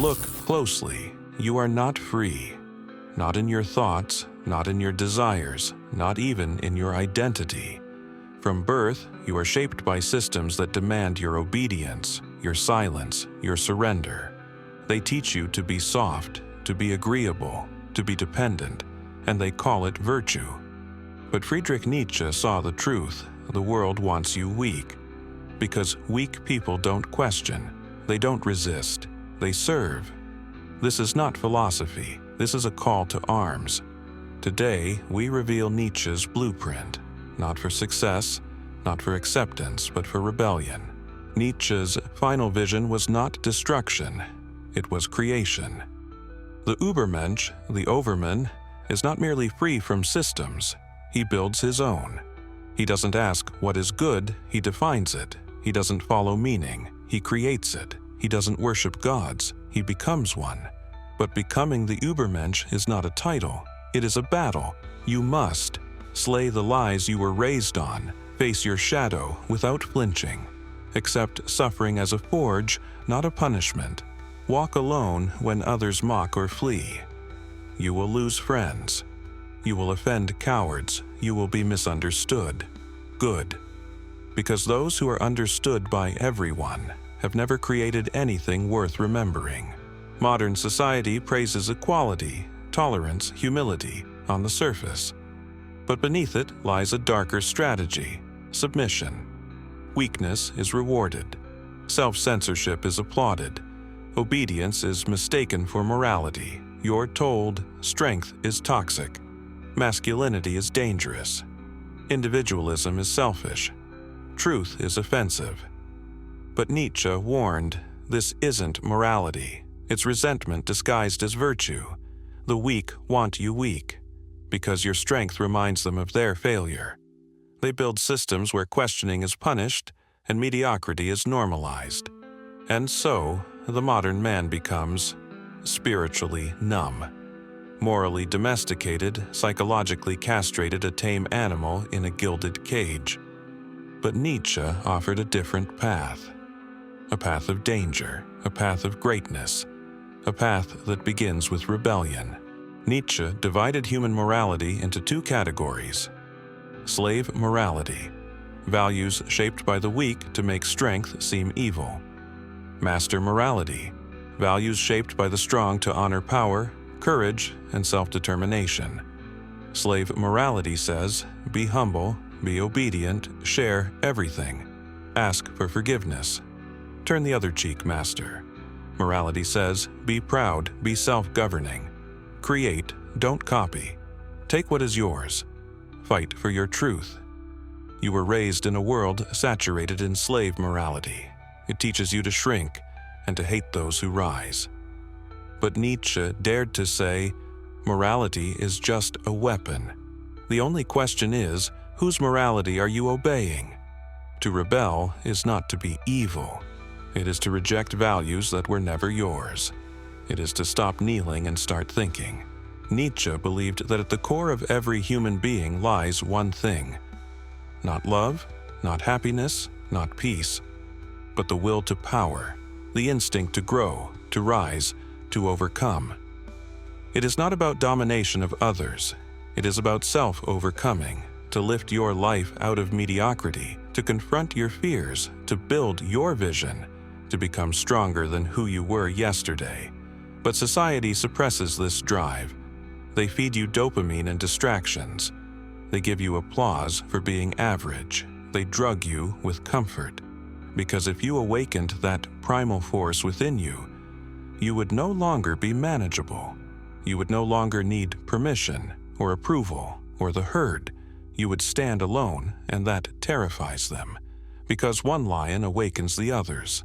look closely, you are not free. Not in your thoughts, not in your desires, not even in your identity. From birth, you are shaped by systems that demand your obedience, your silence, your surrender. They teach you to be soft, to be agreeable, to be dependent, and they call it virtue. But Friedrich Nietzsche saw the truth. The world wants you weak. Because weak people don't question, they don't resist, they serve. This is not philosophy, this is a call to arms. Today, we reveal Nietzsche's blueprint, not for success, not for acceptance, but for rebellion. Nietzsche's final vision was not destruction, it was creation. The Übermensch, the Overman, is not merely free from systems, he builds his own. He doesn't ask what is good, he defines it. He doesn't follow meaning, he creates it. He doesn't worship gods, he becomes one. But becoming the Übermensch is not a title, it is a battle. You must slay the lies you were raised on, face your shadow without flinching. Accept suffering as a forge, not a punishment. Walk alone when others mock or flee. You will lose friends. You will offend cowards. You will be misunderstood. Good. Because those who are understood by everyone have never created anything worth remembering. Modern society praises equality, tolerance, humility on the surface. But beneath it lies a darker strategy, submission. Weakness is rewarded. Self-censorship is applauded. Obedience is mistaken for morality. You're told strength is toxic. Masculinity is dangerous. Individualism is selfish. Truth is offensive. But Nietzsche warned, this isn't morality. It's resentment disguised as virtue. The weak want you weak, because your strength reminds them of their failure. They build systems where questioning is punished and mediocrity is normalized. And so, the modern man becomes spiritually numb. Morally domesticated, psychologically castrated, a tame animal in a gilded cage. But Nietzsche offered a different path. A path of danger, a path of greatness, a path that begins with rebellion. Nietzsche divided human morality into two categories. Slave morality, values shaped by the weak to make strength seem evil. Master morality, values shaped by the strong to honor power, courage, and self-determination. Slave morality says, be humble, be obedient, share everything. Ask for forgiveness. Turn the other cheek, master. Morality says, be proud, be self-governing. Create, don't copy. Take what is yours. Fight for your truth. You were raised in a world saturated in slave morality. It teaches you to shrink and to hate those who rise. But Nietzsche dared to say, morality is just a weapon. The only question is, whose morality are you obeying? To rebel is not to be evil. It is to reject values that were never yours. It is to stop kneeling and start thinking. Nietzsche believed that at the core of every human being lies one thing. Not love, not happiness, not peace, but the will to power, the instinct to grow, to rise, to overcome. It is not about domination of others. It is about self-overcoming, to lift your life out of mediocrity, to confront your fears, to build your vision, to become stronger than who you were yesterday. But society suppresses this drive. They feed you dopamine and distractions. They give you applause for being average. They drug you with comfort. Because if you awakened that primal force within you, you would no longer be manageable. You would no longer need permission or approval or the herd. You would stand alone, and that terrifies them, because one lion awakens the others.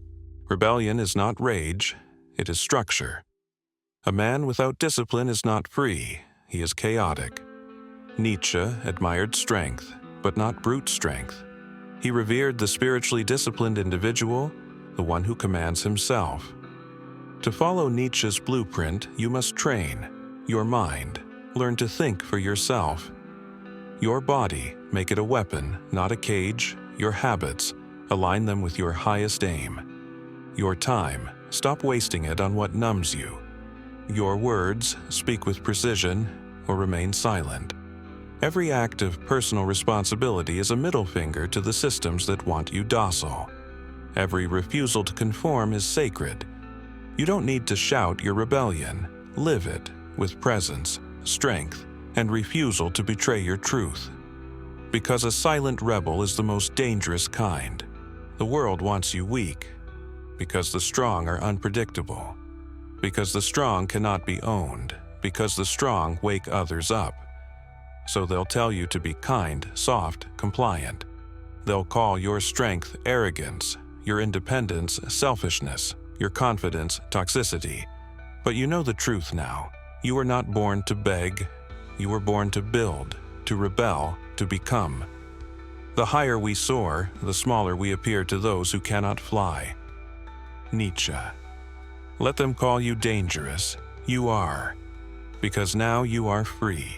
Rebellion is not rage, it is structure. A man without discipline is not free, he is chaotic. Nietzsche admired strength, but not brute strength. He revered the spiritually disciplined individual, the one who commands himself. To follow Nietzsche's blueprint, you must train your mind, learn to think for yourself. Your body, make it a weapon, not a cage. Your habits, align them with your highest aim. Your time, Stop wasting it on what numbs you. Your words speak with precision or remain silent. Every act of personal responsibility is a middle finger to the systems that want you docile. Every refusal to conform is sacred. You don't need to shout your rebellion. Live it with presence, strength, and refusal to betray your truth. Because a silent rebel is the most dangerous kind. The world wants you weak. Because the strong are unpredictable. Because the strong cannot be owned. Because the strong wake others up. So they'll tell you to be kind, soft, compliant. They'll call your strength arrogance, your independence selfishness, your confidence toxicity. But you know the truth now. You were not born to beg. You were born to build, to rebel, to become. The higher we soar, the smaller we appear to those who cannot fly. Nietzsche. Let them call you dangerous. You are. Because now you are free.